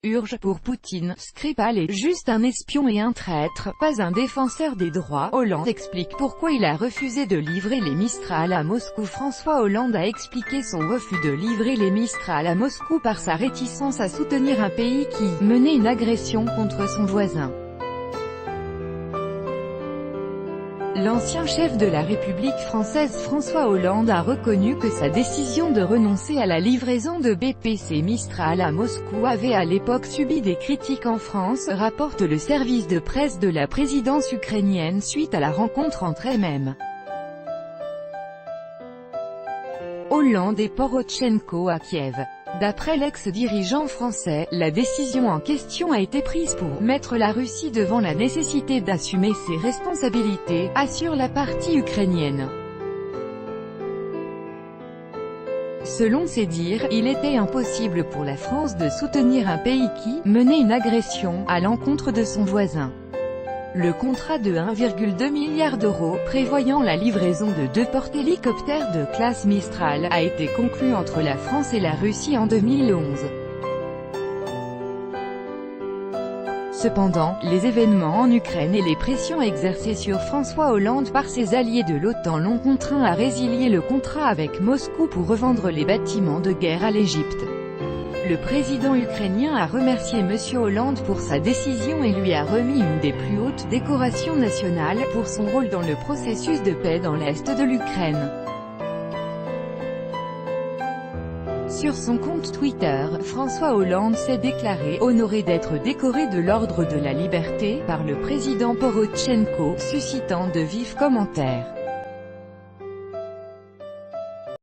Urge pour Poutine, Skripal est juste un espion et un traître, pas un défenseur des droits. Hollande explique pourquoi il a refusé de livrer les Mistral à Moscou. François Hollande a expliqué son refus de livrer les Mistral à Moscou par sa réticence à soutenir un pays qui menait une agression contre son voisin. L'ancien chef de la République française François Hollande a reconnu que sa décision de renoncer à la livraison de BPC Mistral à Moscou avait à l'époque subi des critiques en France, rapporte le service de presse de la présidence ukrainienne suite à la rencontre entre eux-mêmes. Hollande et Porotchenko à Kiev. D'après l'ex-dirigeant français, la décision en question a été prise pour mettre la Russie devant la nécessité d'assumer ses responsabilités, assure la partie ukrainienne. Selon ses dires, il était impossible pour la France de soutenir un pays qui menait une agression à l'encontre de son voisin. Le contrat de 1,2 milliard d'euros, prévoyant la livraison de 2 porte-hélicoptères de classe Mistral, a été conclu entre la France et la Russie en 2011. Cependant, les événements en Ukraine et les pressions exercées sur François Hollande par ses alliés de l'OTAN l'ont contraint à résilier le contrat avec Moscou pour revendre les bâtiments de guerre à l'Égypte. Le président ukrainien a remercié M. Hollande pour sa décision et lui a remis une des plus hautes décorations nationales, pour son rôle dans le processus de paix dans l'Est de l'Ukraine. Sur son compte Twitter, François Hollande s'est déclaré honoré d'être décoré de l'Ordre de la Liberté par le président Porotchenko, suscitant de vifs commentaires.